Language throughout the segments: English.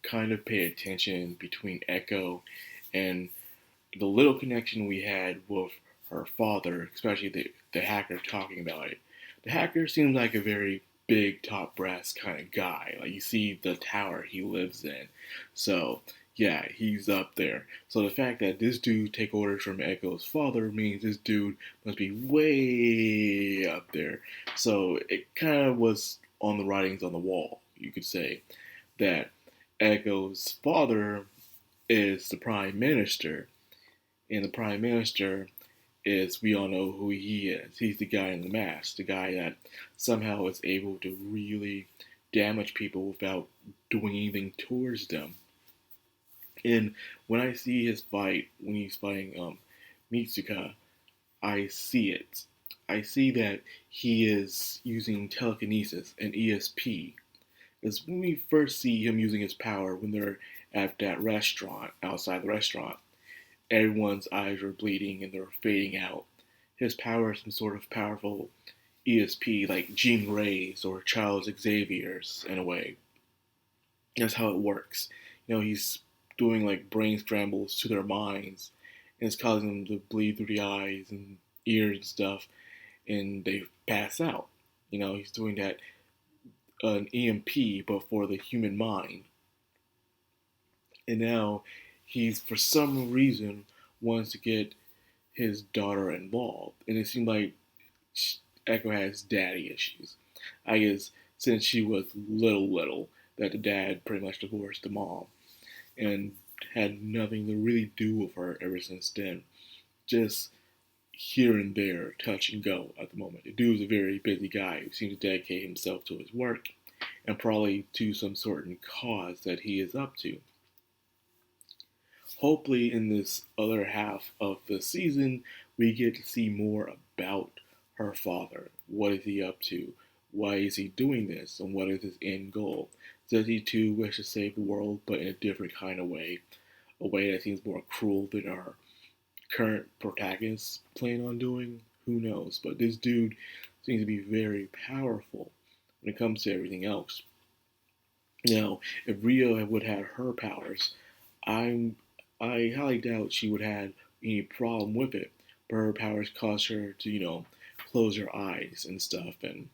kind of pay attention between Echo and the little connection we had with her father, especially the hacker talking about it. The hacker seems like a very big top brass kind of guy. Like you see the tower he lives in. So yeah, he's up there. So the fact that this dude take orders from Echo's father means this dude must be way up there. So it kind of was on the writings on the wall, you could say, that Echo's father is the prime minister, and the prime minister is, we all know who he is. He's the guy in the mask, the guy that somehow is able to really damage people without doing anything towards them. And when I see his fight, when he's fighting Mitsuka, I see it. I see that he is using telekinesis and ESP. Because when we first see him using his power when they're at that restaurant, outside the restaurant, everyone's eyes are bleeding and they're fading out. His power is some sort of powerful ESP like Jean Grey's or Charles Xavier's in a way. That's how it works. He's doing like brain scrambles to their minds and it's causing them to bleed through the eyes and ears and stuff and they pass out. He's doing that an EMP but for the human mind. And now he's for some reason wants to get his daughter involved, and it seemed like Echo has daddy issues. I guess since she was little, that the dad pretty much divorced the mom, and had nothing to really do with her ever since then. Just here and there, touch and go at the moment. The dude's a very busy guy who seems to dedicate himself to his work, and probably to some certain cause that he is up to. Hopefully in this other half of the season, we get to see more about her father. What is he up to? Why is he doing this? And what is his end goal? Does he too wish to save the world, but in a different kind of way? A way that seems more cruel than our current protagonists plan on doing? Who knows? But this dude seems to be very powerful when it comes to everything else. If Rio would have her powers, I'm I highly doubt she would have any problem with it. But her powers cause her to, close her eyes and stuff and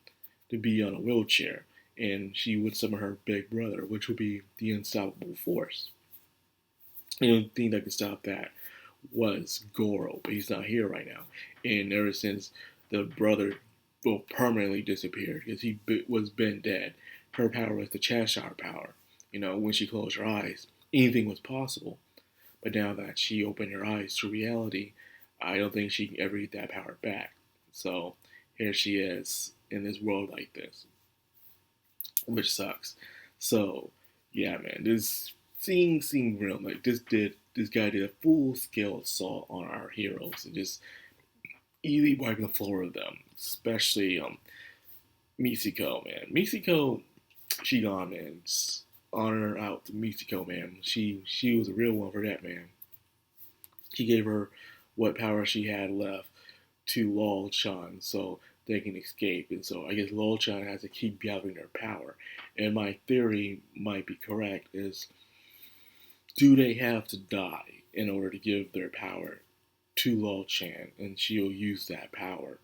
to be on a wheelchair. And she would summon her big brother, which would be the unstoppable force. The only thing that could stop that was Goro, but he's not here right now. And ever since the brother permanently disappeared, because he was been dead, her power was the Cheshire power. When she closed her eyes, anything was possible. But now that she opened her eyes to reality, I don't think she can ever get that power back. So here she is in this world like this, which sucks. So yeah, man, this seemed real. Like this guy did a full scale assault on our heroes and just easily wiping the floor with them, especially Misiko, man. Misiko, she gone, man. Just honor out to Misiko, man. She was a real one for that, man. He gave her what power she had left to Lol Chan so they can escape. And so I guess Lol Chan has to keep gathering their power. And my theory might be correct is, do they have to die in order to give their power to Lol Chan? And she'll use that power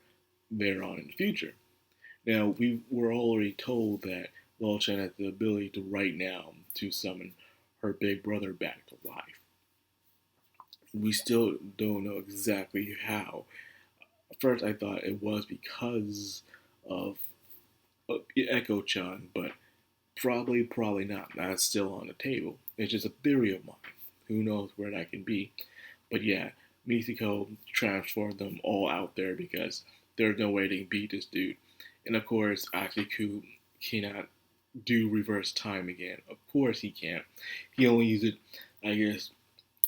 later on in the future. Now, we were already told that Lol Chan has the ability to right now to summon her big brother back to life. We still don't know exactly how. At first, I thought it was because of Echo-chan, but probably not. That's still on the table. It's just a theory of mine. Who knows where that can be? But yeah, Misako transformed them all out there because there's no way they can beat this dude. And of course, Akiku cannot do reverse time again. Of course he can't. He only uses it, I guess,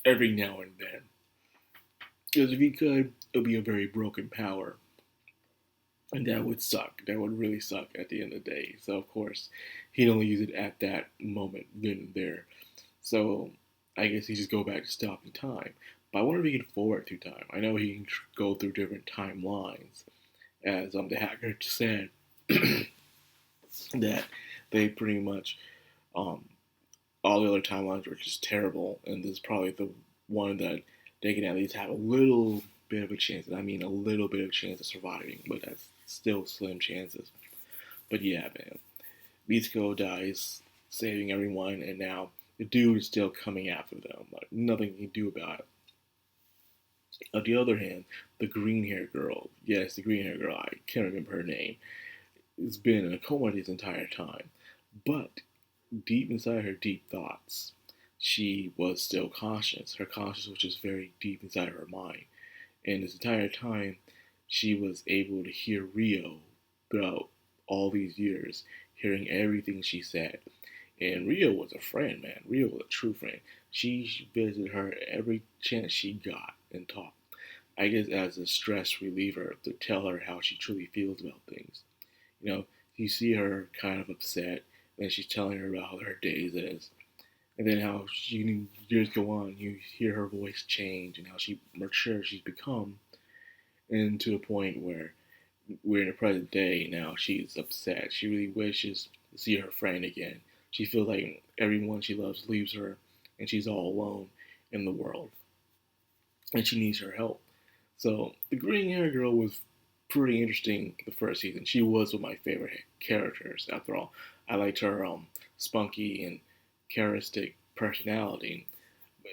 every now and then. Because if he could, it would be a very broken power. And that would suck. That would really suck at the end of the day. So, of course, he'd only use it at that moment, then and there. So, I guess he just go back to stopping time. But I wonder if he can forward through time. I know he can go through different timelines. As the hacker said, that they pretty much all the other timelines were just terrible, and this is probably the one that they can at least have a little bit of a chance. And I mean a little bit of a chance of surviving, but that's still slim chances. But yeah, man, Mitsuko dies, saving everyone, and now the dude is still coming after them. Like nothing you can do about it. On the other hand, the green haired girl, yes, the green haired girl, I can't remember her name, has been in a coma this entire time. But deep inside her deep thoughts, she was still conscious. Her conscience was just very deep inside her mind. And this entire time, she was able to hear Rio throughout all these years, hearing everything she said. And Rio was a friend, man. Rio was a true friend. She visited her every chance she got and talked. I guess as a stress reliever to tell her how she truly feels about things. You know, you see her kind of upset, and she's telling her about how her days is, and then how years go on, you hear her voice change and how she mature she's become, and to the point where we're in the present day now. She's upset. She really wishes to see her friend again. She feels like everyone she loves leaves her, and she's all alone in the world, and she needs her help. So the green hair girl was pretty interesting the first season. She was one of my favorite characters. After all, I liked her spunky and charismatic personality.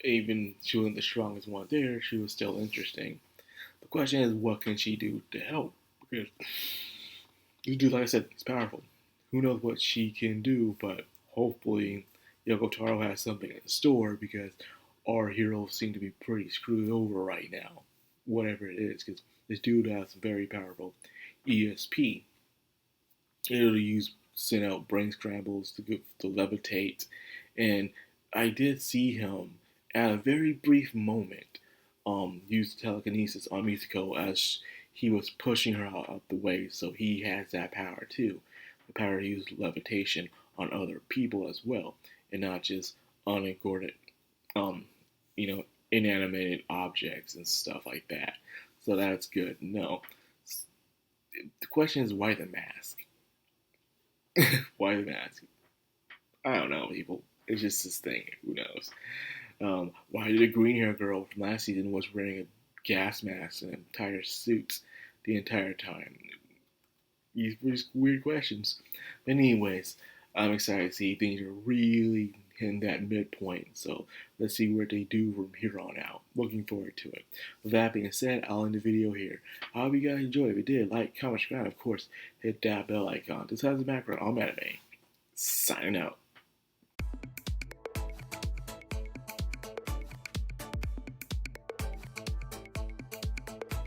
Even she wasn't the strongest one there, she was still interesting. The question is, what can she do to help? Because this dude, like I said, is powerful. Who knows what she can do? But hopefully, Yoko Taro has something in store because our heroes seem to be pretty screwed over right now. Whatever it is, because this dude has some very powerful ESP. It'll use send out brain scrambles to levitate, and I did see him at a very brief moment use telekinesis on Mitsuko as he was pushing her out the way. So he has that power too, the power to use levitation on other people as well, and not just uncoordinated, um, inanimated objects and stuff like that. So that's good. No, the question is why the mask? Why the mask? I don't know, people. It's just this thing. Who knows? Why the green hair girl from last season was wearing a gas mask and entire suit the entire time? These were just weird questions. But anyways, I'm excited to see things are really in that midpoint. So let's see what they do from here on out. Looking forward to it. With that being said, I'll end the video here. I hope you guys enjoyed. If you did, like, comment, subscribe, of course, hit that bell icon. This has the background. I'm Anime. Signing out.